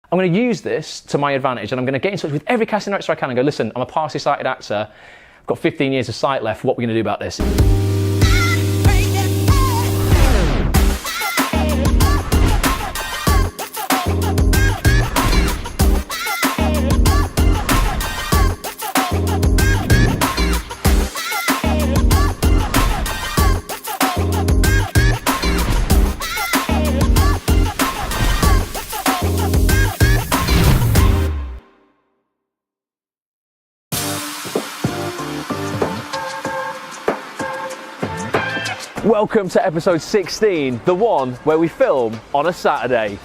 I'm going to use this to my advantage, and I'm going to get in touch with every casting director I can and go, listen, I'm a partially sighted actor, I've got 15 years of sight left, what are we going to do about this? Welcome to episode 16, the one where we film on a Saturday.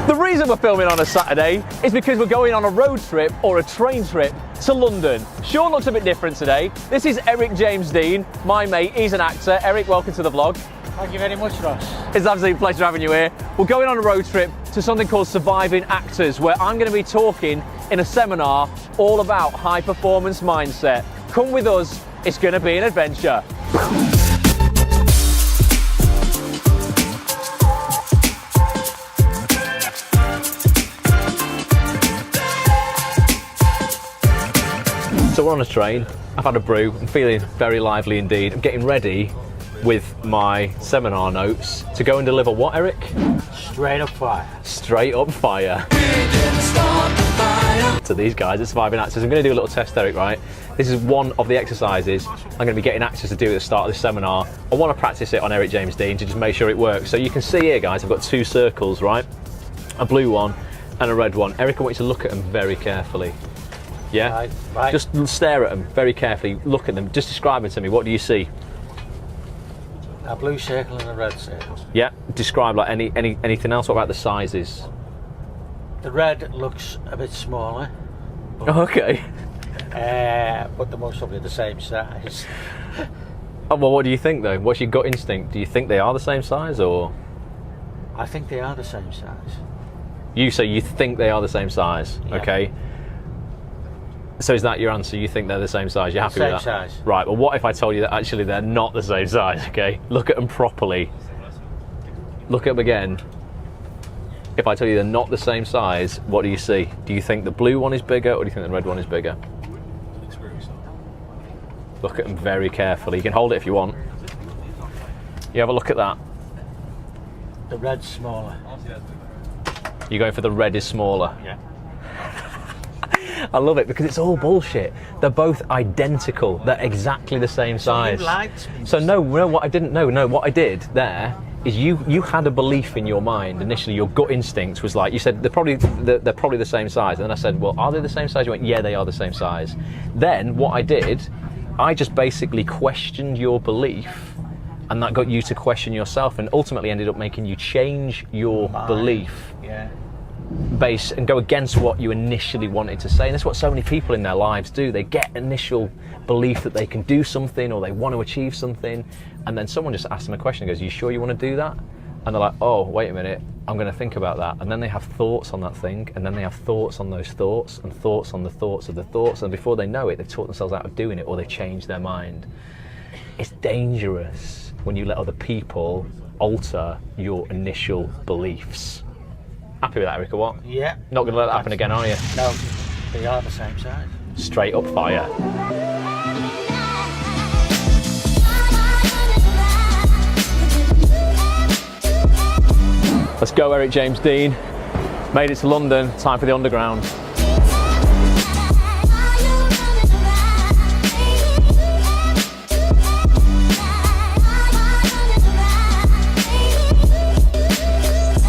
The reason we're filming on a Saturday is because we're going on a road trip or a train trip to London. Sean looks a bit different today. This is Eric James Dean, my mate, he's an actor. Eric, welcome to the vlog. Thank you very much, Ross. It's an absolute pleasure having you here. We're going on a road trip to something called Surviving Actors, where I'm going to be talking in a seminar all about high performance mindset. Come with us, it's going to be an adventure. So we're on a train, I've had a brew, I'm feeling very lively indeed. I'm getting ready with my seminar notes to go and deliver what, Eric? Straight up fire. Straight up fire. To these guys at Surviving Actors. I'm going to do a little test, Eric, right? This is one of the exercises I'm going to be getting actors to do at the start of this seminar. I want to practice it on Eric James Dean to just make sure it works. So you can see here, guys, I've got two circles, right? A blue one and a red one. Eric, I want you to look at them very carefully. Yeah? Right. Just stare at them very carefully, look at them, just describe them to me. What do you see? A blue circle and a red circle. Yeah, describe like anything else. What about the sizes? The red looks a bit smaller. Okay. But they're most probably the same size. Oh, well, what do you think though? What's your gut instinct? Do you think they are the same size or? I think they are the same size. You say you think they are the same size, Yeah. Okay. So is that your answer? You think they're the same size? You're happy with that? Same size. Right, well what if I told you that actually they're not the same size, okay? Look at them properly. Look at them again. If I tell you they're not the same size, what do you see? Do you think the blue one is bigger or do you think the red one is bigger? Look at them very carefully. You can hold it if you want. You have a look at that. The red's smaller. You're going for the red is smaller? Yeah. I love it because it's all bullshit. They're both identical. They're exactly the same size. So you liked me. So no, what I didn't know. No, what I did there is you had a belief in your mind initially. Your gut instinct was like, you said they're probably the same size, and then I said, well, are they the same size? You went, yeah, they are the same size. Then what I did, I just basically questioned your belief, and that got you to question yourself, and ultimately ended up making you change your belief. Yeah. Base and go against what you initially wanted to say. And that's what so many people in their lives do. They get initial belief that they can do something or they want to achieve something, and then someone just asks them a question and goes, you sure you want to do that? And they're like, oh, wait a minute, I'm going to think about that. And then they have thoughts on that thing, and then they have thoughts on those thoughts, and thoughts on the thoughts of the thoughts, and before they know it, they've talked themselves out of doing it, or they've changed their mind. It's dangerous when you let other people alter your initial beliefs. Happy with that, Eric, or what? Yeah. Not going to let that happen again, are you? No, they are the same size. Straight up fire. Let's go, Eric James Dean. Made it to London, time for the underground.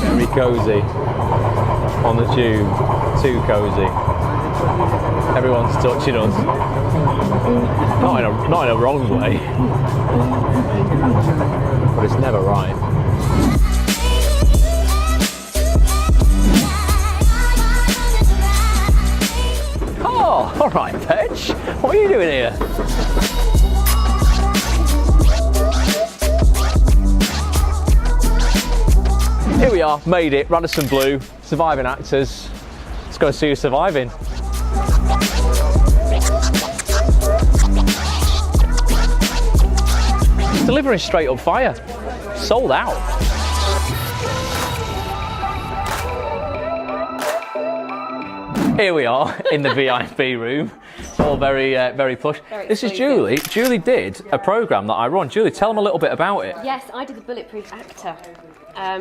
Very cosy. On the tube, too cosy. Everyone's touching us. Not in a wrong way, but it's never right. Oh, all right, Petch. What are you doing here? Here we are, made it, Radisson Blue, surviving actors. Let's go and see who's surviving. Delivering straight up fire. Sold out. Here we are in the VIP room. It's all very, very plush. This is Julie. Julie did a programme that I run. Julie, tell them a little bit about it. Yes, I did the Bulletproof Actor,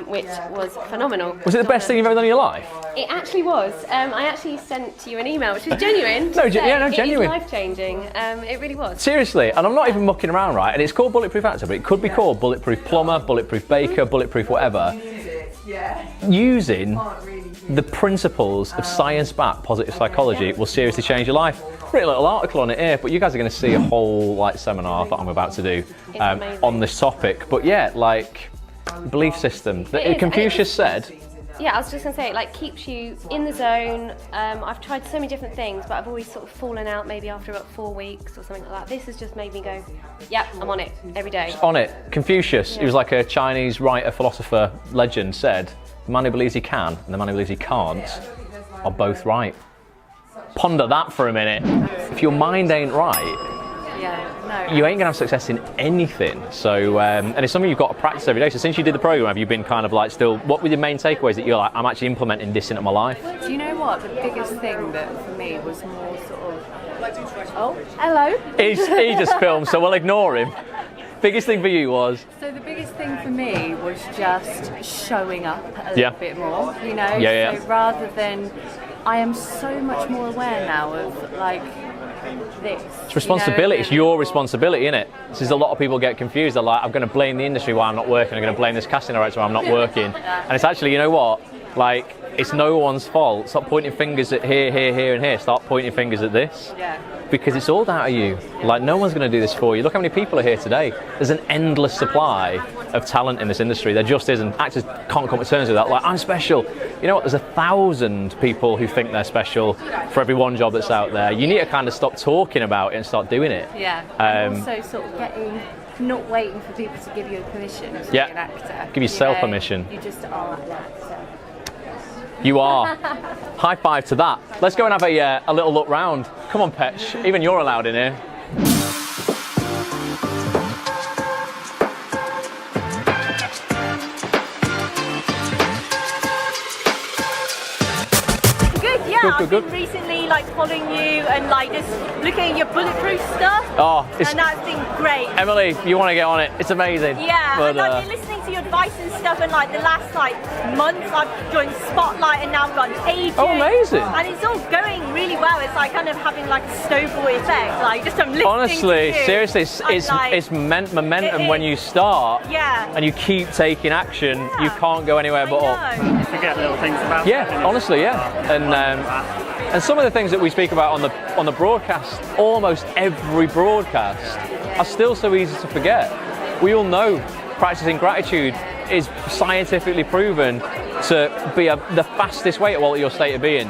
which was phenomenal. Was it the best thing you've ever done in your life? It actually was. I actually sent you an email, which was genuine. Genuine. It is life-changing. It really was. Seriously, and I'm not even mucking around, right? And it's called Bulletproof Actor, but it could be called Bulletproof Plumber, Bulletproof Baker, Bulletproof whatever. Using the principles of science-backed positive psychology will seriously change your life. Pretty little article on it here, but you guys are going to see a whole seminar that I'm about to do on this topic. But yeah, belief system. Confucius said. Yeah, I was just going to say, it keeps you in the zone. I've tried so many different things, but I've always sort of fallen out maybe after about 4 weeks or something like that. This has just made me go, yeah, I'm on it every day. On it. Confucius, he was like a Chinese writer, philosopher, legend, said, the man who believes he can and the man who believes he can't are both right. Ponder that for a minute. If your mind ain't right, you ain't gonna have success in anything. So, and it's something you've got to practice every day. So since you did the program, have you been kind of still, what were your main takeaways that you're like, I'm actually implementing this into my life? Do you know what? The biggest thing that for me was more sort of, oh, hello. He just filmed, so we'll ignore him. Biggest thing for you was? So the biggest thing for me was just showing up a little bit more, you know? So rather than, I am so much more aware now of this. It's responsibility. It's your responsibility, isn't it? This is a lot of people get confused. They're like, I'm going to blame the industry while I'm not working. I'm going to blame this casting director while I'm not working. And it's actually, you know what? It's no one's fault. Stop pointing fingers at here, here, here, and here. Start pointing fingers at this. Because it's all down to you. No one's going to do this for you. Look how many people are here today. There's an endless supply of talent in this industry. There just isn't. Actors can't come to terms with that. I'm special. You know what? There's 1,000 people who think they're special for every one job that's out there. You need to kind of stop talking about it and start doing it. And also sort of not waiting for people to give you permission to be an actor. Give yourself permission. You just are an actor. You are. High five to that. Let's go and have a little look round. Come on, Petch. Even you're allowed in here. I've been recently following you and just looking at your bulletproof stuff. And that's been great. Emily, you want to get on it? It's amazing. Yeah, and I've been listening to your advice and stuff, and the last month I've joined Spotlight and now I've got Agent. Oh, amazing! And it's all going really well. It's kind of having a snowball effect. Just I'm listening. Honestly, to you, seriously, it's momentum when you start. And you keep taking action. You can't go anywhere but up. You forget little things about it. Honestly, and some of the things that we speak about on the broadcast, almost every broadcast, are still so easy to forget. We all know practicing gratitude is scientifically proven to be the fastest way to alter your state of being,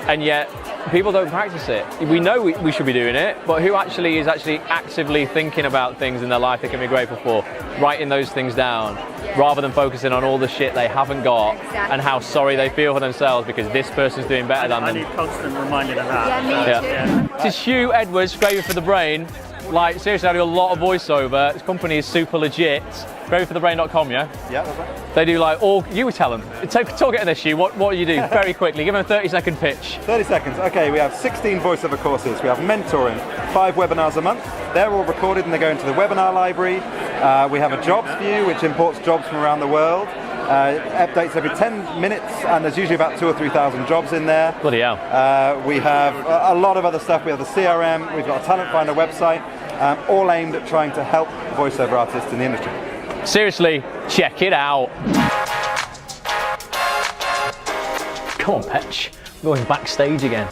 and yet people don't practice it. We know we should be doing it, but who actually is actively thinking about things in their life they can be grateful for, writing those things down, rather than focusing on all the shit they haven't got and how sorry they feel for themselves because this person's doing better than them. I need constant reminding of that. This is Hugh Edwards, Gravy for the Brain. Seriously, I do a lot of voiceover. This company is super legit. GravyForTheBrain.com, yeah? Yeah, that's right. They do all, you tell them. Talk it in this, Hugh. What do you do? Very quickly. Give them a 30-second pitch. 30 seconds. Okay, we have 16 voiceover courses. We have mentoring, 5 webinars a month. They're all recorded and they go into the webinar library. We have a jobs view, which imports jobs from around the world. Updates every 10 minutes, and there's usually about 2,000 or 3,000 jobs in there. Bloody hell. We have a lot of other stuff. We have the CRM, we've got a talent finder website, all aimed at trying to help voiceover artists in the industry. Seriously, check it out. Come on, Petch. We're going backstage again.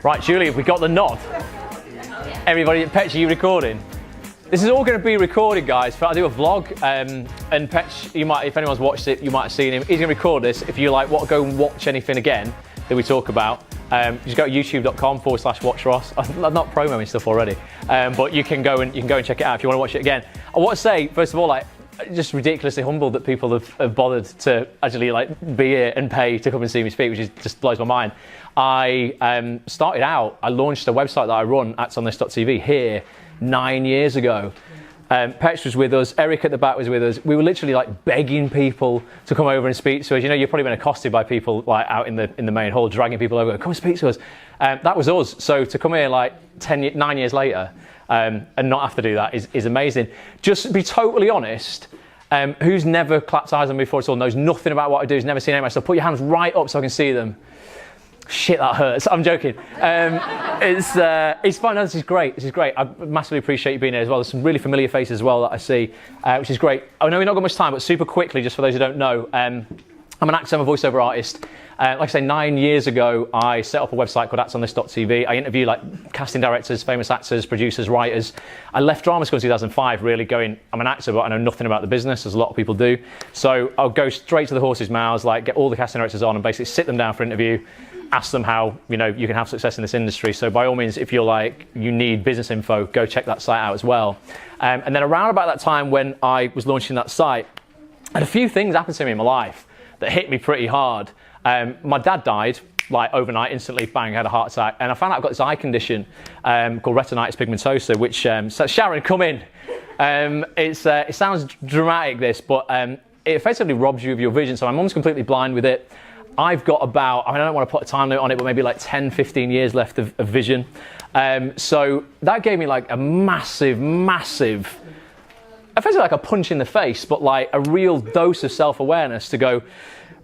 Right, Julie, have we got the nod? Everybody, Petch, are you recording? This is all going to be recorded, guys. I do a vlog, and Petch, you might, if anyone's watched it, you might have seen him. He's going to record this. If you want to go and watch anything again that we talk about, Just go to youtube.com/WatchRoss. I'm not promoting stuff already, but you can go and check it out if you want to watch it again. I want to say, first of all, like, just ridiculously humbled that people have bothered to actually like be here and pay to come and see me speak, which just blows my mind. I launched a website that I run, actsonthis.tv, here 9 years ago. Petch was with us, Eric at the back was with us. We were literally like begging people to come over and speak to us. You know, you've probably been accosted by people like out in the main hall, dragging people over, come and speak to us. That was us. So to come here like 9 years later and not have to do that is amazing. Just to be totally honest, who's never clapped eyes on me before at all, knows nothing about what I do, has never seen any of my stuff, put your hands right up so I can see them. Shit, that hurts. I'm joking. It's fun. No, this is great. This is great. I massively appreciate you being here as well. There's some really familiar faces as well that I see, which is great. I know we've not got much time, but super quickly, just for those who don't know, I'm an actor, I'm a voiceover artist. Like I say, 9 years ago, I set up a website called actsonthis.tv. I interview like casting directors, famous actors, producers, writers. I left drama school in 2005, really going, I'm an actor, but I know nothing about the business, as a lot of people do. So I'll go straight to the horse's mouths, like get all the casting directors on and basically sit them down for an interview, ask them how, you know, you can have success in this industry. So by all means, if you're like, you need business info, go check that site out as well. And then around about that time when I was launching that site, and a few things happened to me in my life that hit me pretty hard. My dad died like overnight, instantly, bang, had a heart attack. And I found out I've got this eye condition called retinitis pigmentosa, which, so Sharon, come in. It sounds dramatic, this, but it effectively robs you of your vision. So my mum's completely blind with it. I've got about, I don't want to put a time limit on it, but maybe like 10, 15 years left of vision. So that gave me like a massive, effectively like a punch in the face, but like a real dose of self-awareness to go,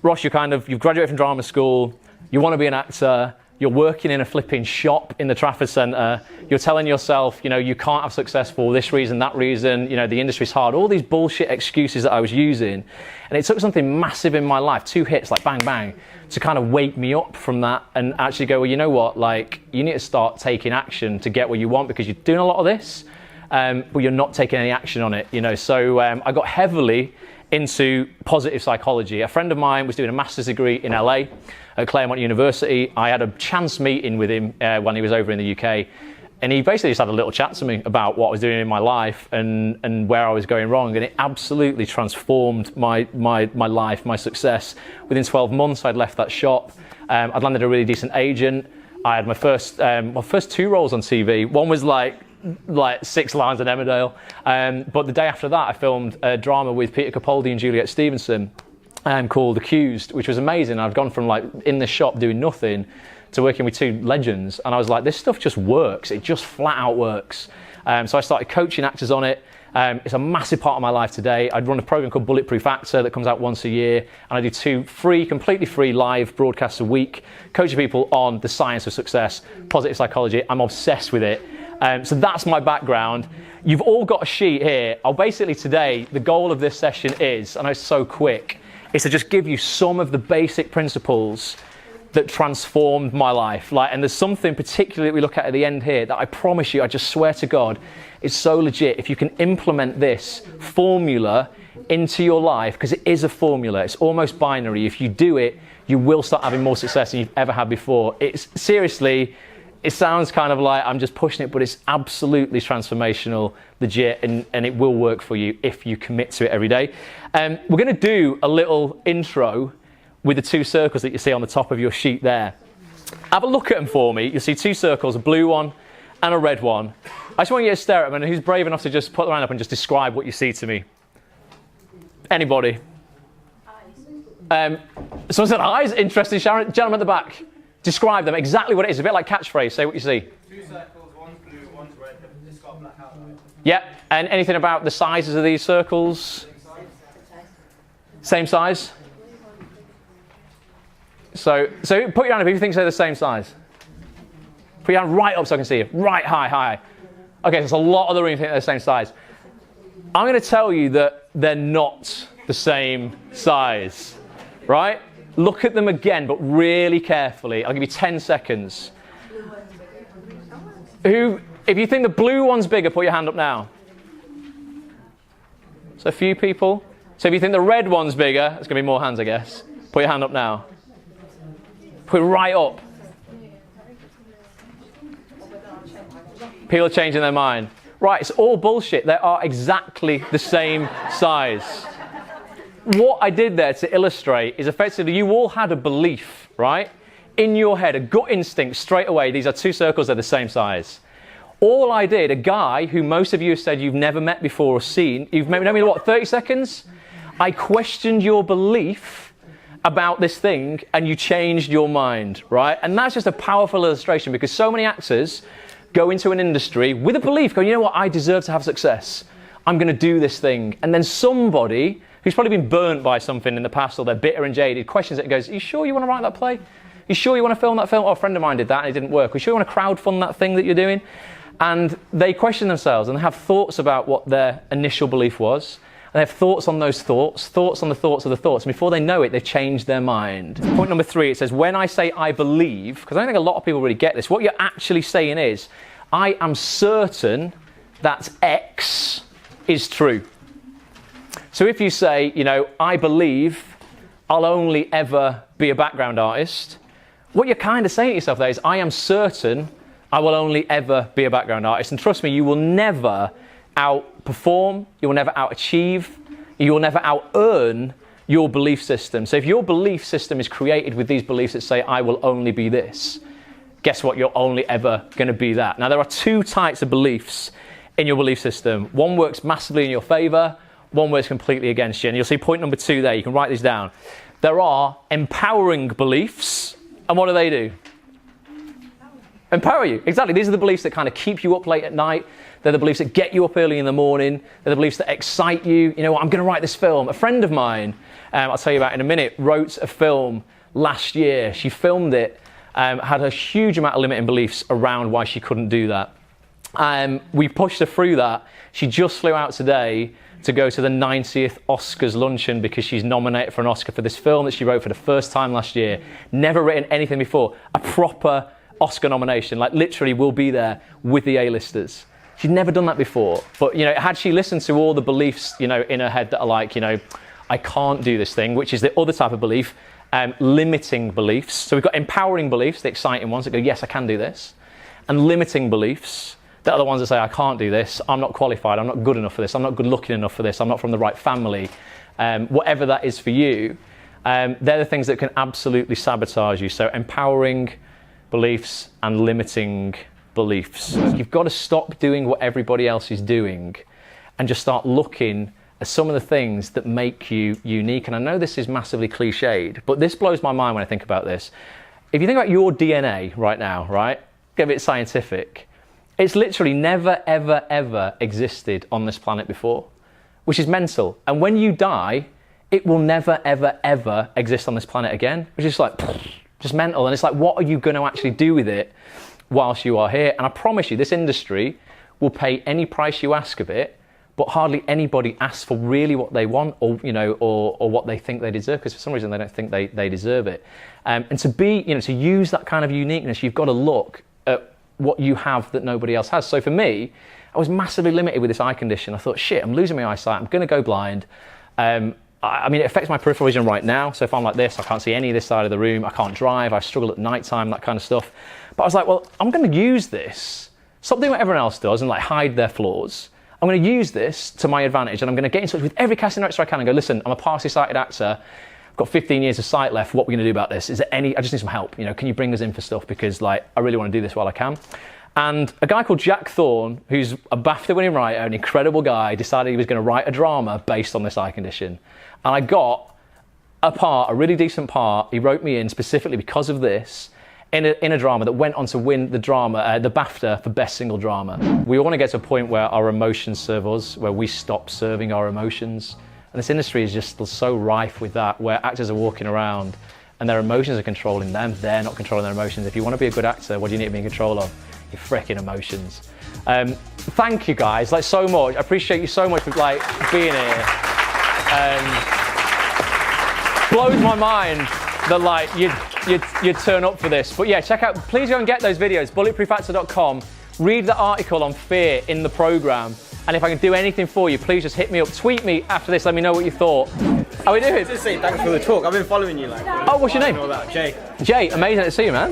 Ross, you've graduated from drama school, you want to be an actor, you're working in a flipping shop in the Trafford Centre, you're telling yourself, you know, you can't have success for this reason, that reason, you know, the industry's hard, all these bullshit excuses that I was using. And it took something massive in my life, 2 hits, like bang, bang, to kind of wake me up from that and actually go, well, you know what, like, you need to start taking action to get what you want, because you're doing a lot of this, but you're not taking any action on it, you know. So I got heavily into positive psychology. A friend of mine was doing a master's degree in LA at Claremont University. I had a chance meeting with him when he was over in the UK, and he basically just had a little chat to me about what I was doing in my life and where I was going wrong, and it absolutely transformed my life, my success. Within 12 months, I'd left that shop. I'd landed a really decent agent. I had my first 2 roles on TV. One was like 6 lines in Emmerdale. But the day after that, I filmed a drama with Peter Capaldi and Juliet Stevenson called Accused, which was amazing. I'd gone from like in the shop doing nothing to working with 2 legends. And I was like, this stuff just works. It just flat out works. So I started coaching actors on it. It's a massive part of my life today. I'd run a program called Bulletproof Actor that comes out once a year. And I do 2 completely free live broadcasts a week, coaching people on the science of success, positive psychology. I'm obsessed with it. So that's my background. You've all got a sheet here. Basically today, the goal of this session is, I know it's so quick, is to just give you some of the basic principles that transformed my life. And there's something particularly that we look at the end here that I promise you, I just swear to God, is so legit. If you can implement this formula into your life, because it is a formula, it's almost binary. If you do it, you will start having more success than you've ever had before. It's seriously, it sounds kind of like I'm just pushing it, but it's absolutely transformational, legit, and it will work for you if you commit to it every day. We're going to do a little intro with the 2 circles that you see on the top of your sheet there. Have a look at them for me. You'll see 2 circles, a blue one and a red one. I just want you to stare at them, and who's brave enough to just put their hand up and just describe what you see to me? Anybody? Someone said eyes. Interesting, Sharon. Gentleman at the back. Describe them, exactly what it is. A bit like catchphrase. Say what you see. 2 circles, one's blue, one's red. It's got a black outline. Yeah, and anything about the sizes of these circles? Same size? So put your hand up if you think they're the same size. Put your hand right up so I can see you. Right high. Okay, so there's a lot of the room think they're the same size. I'm going to tell you that they're not the same size, right? Look at them again, but really carefully. I'll give you 10 seconds. If you think the blue one's bigger, put your hand up now. So a few people. So if you think the red one's bigger, there's going to be more hands, I guess. Put your hand up now. Put it right up. People are changing their mind. Right, it's all bullshit. They are exactly the same size. What I did there to illustrate is effectively you all had a belief, right? In your head, a gut instinct straight away. These are two circles, they're the same size. All I did, a guy who most of you have said you've never met before or seen, you've met me, what, 30 seconds? I questioned your belief about this thing and you changed your mind, right? And that's just a powerful illustration because so many actors go into an industry with a belief, going, you know what, I deserve to have success. I'm going to do this thing. And then somebody who's probably been burnt by something in the past or they're bitter and jaded questions it and goes, are you sure you want to write that play? Are you sure you want to film that film? Oh, a friend of mine did that and it didn't work. Are you sure you want to crowdfund that thing that you're doing? And they question themselves and they have thoughts about what their initial belief was. And they have thoughts on those thoughts on the thoughts of the thoughts. And before they know it, they've changed their mind. Point number 3, it says, when I say I believe, because I don't think a lot of people really get this, what you're actually saying is, I am certain that X is true. So if you say, you know, I believe I'll only ever be a background artist, what you're kind of saying to yourself there is, I am certain I will only ever be a background artist. And trust me, you will never outperform, you will never outachieve, you will never out-earn your belief system. So if your belief system is created with these beliefs that say, I will only be this, guess what? You're only ever going to be that. Now, there are 2 types of beliefs in your belief system. One works massively in your favor, one works completely against you. And you'll see point number 2 there. You can write these down. There are empowering beliefs. And what do? Empower you. Exactly. These are the beliefs that kind of keep you up late at night. They're the beliefs that get you up early in the morning. They're the beliefs that excite you. You know what? I'm going to write this film. A friend of mine, I'll tell you about in a minute, wrote a film last year. She filmed it. Had a huge amount of limiting beliefs around why she couldn't do that. We pushed her through that. She just flew out today to go to the 90th Oscars luncheon because she's nominated for an Oscar for this film that she wrote for the first time last year. Never written anything before. A proper Oscar nomination, like literally will be there with the A-listers. She'd never done that before. But, you know, had she listened to all the beliefs, you know, in her head that are like, you know, I can't do this thing, which is the other type of belief, limiting beliefs. So we've got empowering beliefs, the exciting ones that go, yes, I can do this. And limiting beliefs, that are the ones that say, I can't do this, I'm not qualified, I'm not good enough for this, I'm not good looking enough for this, I'm not from the right family. Whatever that is for you, they're the things that can absolutely sabotage you. So empowering beliefs and limiting beliefs. You've got to stop doing what everybody else is doing and just start looking at some of the things that make you unique. And I know this is massively cliched, but this blows my mind when I think about this. If you think about your DNA right now, right, get a bit scientific, it's literally never, ever, ever existed on this planet before, which is mental. And when you die, it will never, ever, ever exist on this planet again, which is like, just mental. And it's like, what are you going to actually do with it whilst you are here? And I promise you, this industry will pay any price you ask of it, but hardly anybody asks for really what they want or, you know, or what they think they deserve, because for some reason they don't think they deserve it. And to be, you know, to use that kind of uniqueness, you've got to look at what you have that nobody else has. So for me, I was massively limited with this eye condition. I thought, shit, I'm losing my eyesight, I'm going to go blind. I mean, it affects my peripheral vision right now. So if I'm like this, I can't see any of this side of the room. I can't drive. I struggle at night time, that kind of stuff. But I was like, well, I'm going to use this. Stop doing what everyone else does and like hide their flaws. I'm going to use this to my advantage, and I'm going to get in touch with every casting director I can and go, listen, I'm a partially sighted actor. I've got 15 years of sight left. What are we going to do about this? Is there any? I just need some help. You know, can you bring us in for stuff because like I really want to do this while I can. And a guy called Jack Thorne, who's a BAFTA-winning writer, an incredible guy, decided he was going to write a drama based on this eye condition. And I got a really decent part. He wrote me in specifically because of this in a drama that went on to win the BAFTA for Best Single Drama. We want to get to a point where our emotions serve us, where we stop serving our emotions. And this industry is just so rife with that, where actors are walking around and their emotions are controlling them. They're not controlling their emotions. If you want to be a good actor, what do you need to be in control of? Your freaking emotions. Thank you guys, like so much. I appreciate you so much for like being here. Blows my mind that like you'd turn up for this. But yeah, check out, please go and get those videos, bulletproofactor.com. Read the article on fear in the program. And if I can do anything for you, please just hit me up. Tweet me after this, let me know what you thought. How are we doing? Just say thanks for the talk. I've been following you like. Oh, what's your name? Jay. Jay, amazing to see you, man.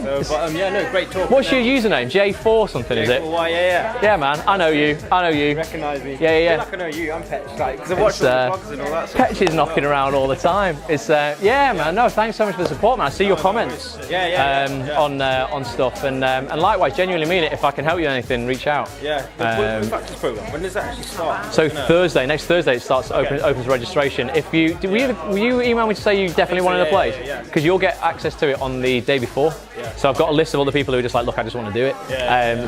Yeah, no, great talk. What's your username? J4 something, is it? Yeah. Yeah, man, I know you. You recognise me? Yeah. I feel like I know you. I'm Petch, like, because I watch all the vlogs and all that. Petch is knocking around all the time. It's yeah, man. No, thanks so much for the support, man. I see your comments. On stuff, and likewise, genuinely mean it. If I can help you with anything, reach out. Yeah. What's the practice program? When does that actually start? So next Thursday, it starts opens registration. If you will you email me to say you definitely wanted to play? Because you'll get access to it on the day before. So I've got a list of all the people who are just like, look, I just want to do it.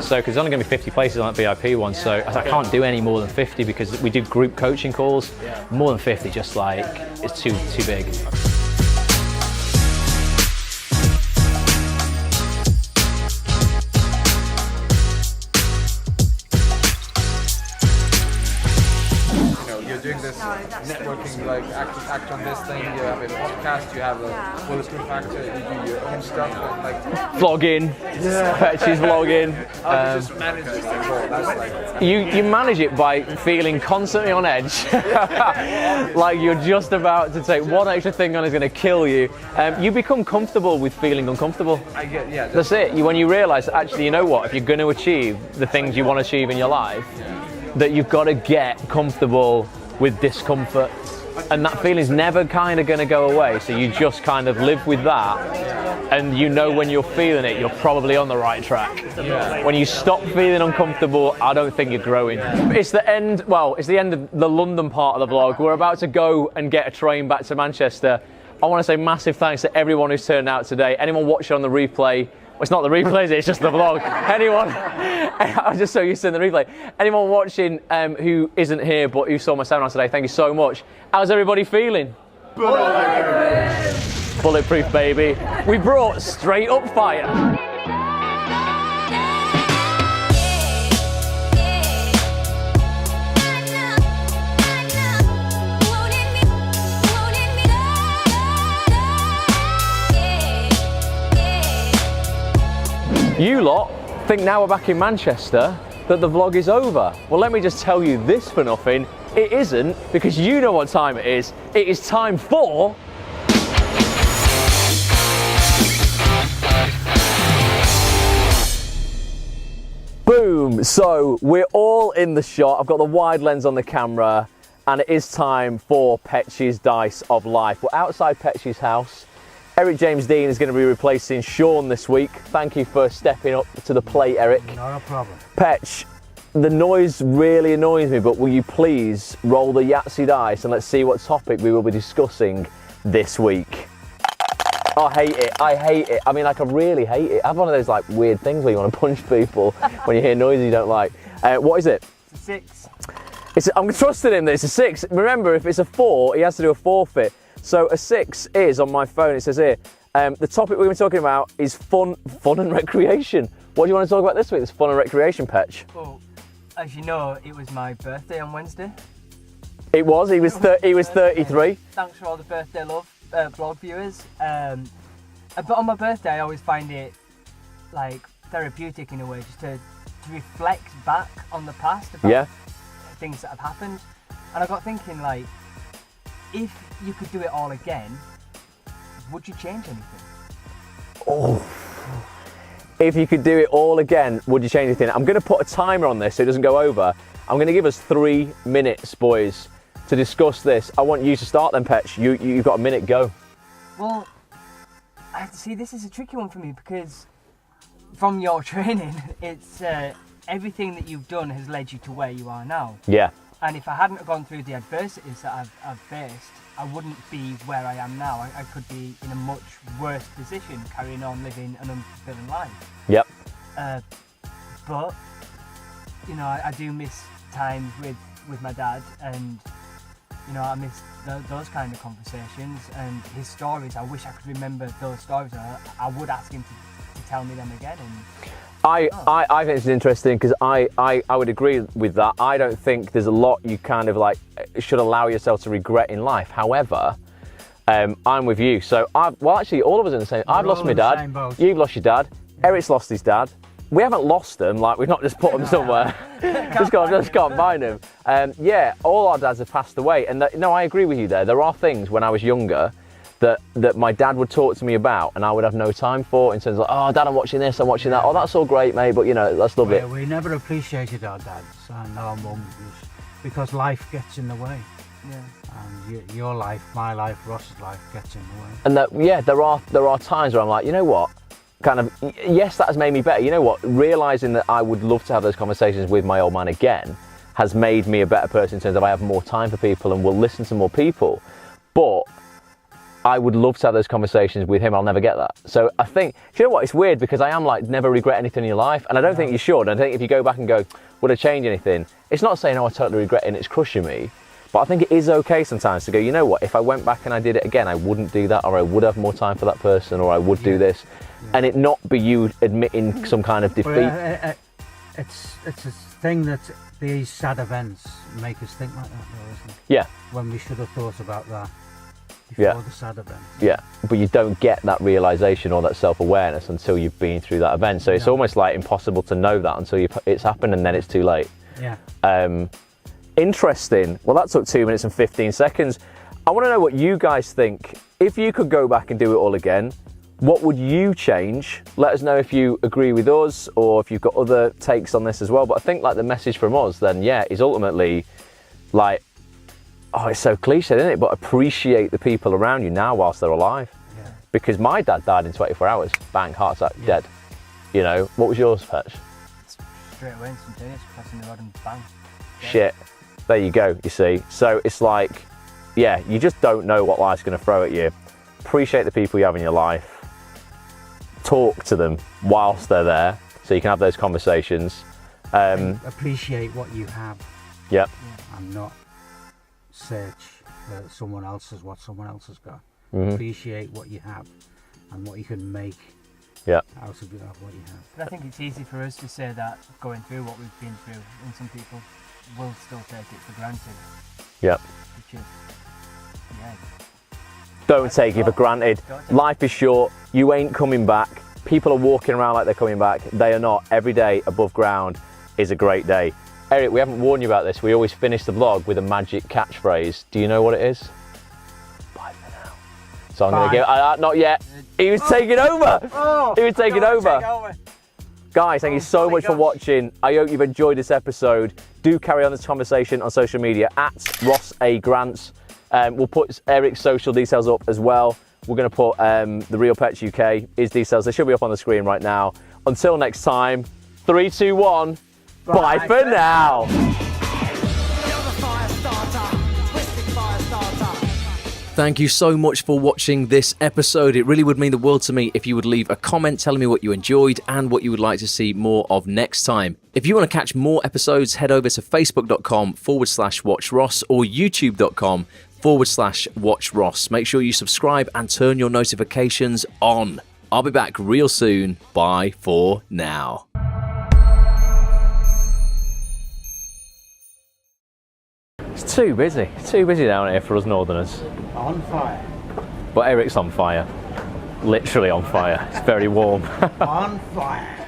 So because there's only going to be 50 places on that VIP one, so I can't do any more than 50 because we do group coaching calls. More than 50, just like it's too big. Doing this networking, like act on this thing. You have a podcast, you have a bulletproof factor, you do your own stuff, and like vlogging. She's vlogging. How do you just manage this thing all? That's like you manage it by feeling constantly on edge, like you're just about to take one extra thing on is going to kill you. You become comfortable with feeling uncomfortable. That's it. When you realise that actually, you know what? If you're going to achieve the things you want to achieve in your life, that you've got to get comfortable with discomfort, and that feeling's never kind of going to go away, so you just kind of live with that, and you know when you're feeling it, you're probably on the right track. When you stop feeling uncomfortable, I don't think you're growing. It's the end of the London part of the vlog. We're about to go and get a train back to Manchester. I want to say massive thanks to everyone who's turned out today. Anyone watching on the replay, well, it's not the replays, it's just the vlog. Anyone, I'm just so used to the replay. Anyone watching who isn't here but who saw my seminar today, thank you so much. How's everybody feeling? Bulletproof, baby. We brought straight up fire. You lot think now we're back in Manchester that the vlog is over. Well, let me just tell you this for nothing. It isn't, because you know what time it is. It is time for... Boom! So we're all in the shot. I've got the wide lens on the camera, and it is time for Petch's Dice of Life. We're outside Petch's house. Eric James Dean is going to be replacing Sean this week. Thank you for stepping up to the plate, Eric. Not a problem. Petch, the noise really annoys me, but will you please roll the Yahtzee dice and let's see what topic we will be discussing this week. I hate it. I mean, like, I really hate it. I have one of those like weird things where you want to punch people when you hear noises you don't like. What is it? It's a 6. I'm trusting him that it's a 6. Remember, if it's a 4, he has to do a forfeit. So a 6 is, on my phone, it says here, the topic we're going to be talking about is fun and recreation. What do you want to talk about this week? It's fun and recreation, Petch. Well, as you know, it was my birthday on Wednesday. It was. He was 33. Thanks for all the birthday love, vlog viewers. But on my birthday, I always find it like therapeutic in a way, just to reflect back on the past about things that have happened. And I got thinking, like, if you could do it all again, would you change anything? Oh. If you could do it all again, would you change anything? I'm going to put a timer on this so it doesn't go over. I'm going to give us 3 minutes, boys, to discuss this. I want you to start then, Petch. You've got a minute, go. Well, I have to see, this is a tricky one for me because from your training, it's everything that you've done has led you to where you are now. Yeah. And if I hadn't gone through the adversities that I've faced, I wouldn't be where I am now. I could be in a much worse position, carrying on living an unfulfilling life. Yep. But, you know, I do miss times with my dad, and, you know, I miss those kind of conversations and his stories. I wish I could remember those stories. I would ask him to tell me them again. And I think it's interesting because I would agree with that. I don't think there's a lot you kind of like should allow yourself to regret in life. However, I'm with you. So actually all of us are in the same. I've lost my dad. You've lost your dad. Eric's lost his dad. We haven't lost them, like we've not just put them somewhere. just can't find them. Yeah, all our dads have passed away. And no, I agree with you there. There are things when I was younger that my dad would talk to me about and I would have no time for, in terms of, oh, Dad, I'm watching this, I'm watching that. Oh, that's all great, mate, but you know, that's lovely. We never appreciated our dads and our mums because life gets in the way. Yeah. And your life, my life, Ross's life gets in the way. And that, yeah, there are times where I'm like, you know what, kind of, yes, that has made me better. You know what, realising that I would love to have those conversations with my old man again has made me a better person in terms of I have more time for people and will listen to more people. But I would love to have those conversations with him. I'll never get that. So I think, do you know what? It's weird because I am like, never regret anything in your life. And I don't think you should. I think if you go back and go, would I change anything? It's not saying, oh, I totally regret it and it's crushing me. But I think it is okay sometimes to go, you know what? If I went back and I did it again, I wouldn't do that, or I would have more time for that person, or I would do this. And it not be you admitting some kind of defeat. Well, it's a thing that these sad events make us think like that, though, isn't it? Yeah. When we should have thought about that before the sad event. Yeah, but you don't get that realisation or that self-awareness until you've been through that event. So it's almost like impossible to know that until it's happened, and then it's too late. Yeah. Interesting. Well, that took 2 minutes and 15 seconds. I want to know what you guys think. If you could go back and do it all again, what would you change? Let us know if you agree with us or if you've got other takes on this as well. But I think like the message from us then, is ultimately like, oh, it's so cliche, isn't it? But appreciate the people around you now whilst they're alive. Yeah. Because my dad died in 24 hours. Bang, heart attack, dead. You know, what was yours, Patch? Straight away, instantaneous, pressing the rod and bang. Dead. Shit. There you go, you see. So it's like, yeah, you just don't know what life's going to throw at you. Appreciate the people you have in your life. Talk to them whilst they're there so you can have those conversations. Appreciate what you have. Yep. And not search for someone else's, what someone else has got. Appreciate what you have and what you can make out of what you have. But I think it's easy for us to say that going through what we've been through, and some people will still take it for granted. Yep. Which is, Don't take it for granted. Life is short. You ain't coming back. People are walking around like they're coming back. They are not. Every day above ground is a great day. Eric, we haven't warned you about this. We always finish the vlog with a magic catchphrase. Do you know what it is? Bye for now. So I'm going to give... not yet. He was taking over. He was taking over. Guys, thank you so much for watching. I hope you've enjoyed this episode. Do carry on this conversation on social media at Ross A. Grants. We'll put Eric's social details up as well. We're going to put The Real Pets UK, his details. They should be up on the screen right now. Until next time, 3, 2, 1. Bye for now. Thank you so much for watching this episode. It really would mean the world to me if you would leave a comment telling me what you enjoyed and what you would like to see more of next time. If you want to catch more episodes, head over to facebook.com/WatchRoss or youtube.com/WatchRoss. Make sure you subscribe and turn your notifications on. I'll be back real soon. Bye for now. It's too busy down here for us northerners. On fire. But Eric's on fire. Literally on fire. It's very warm. On fire.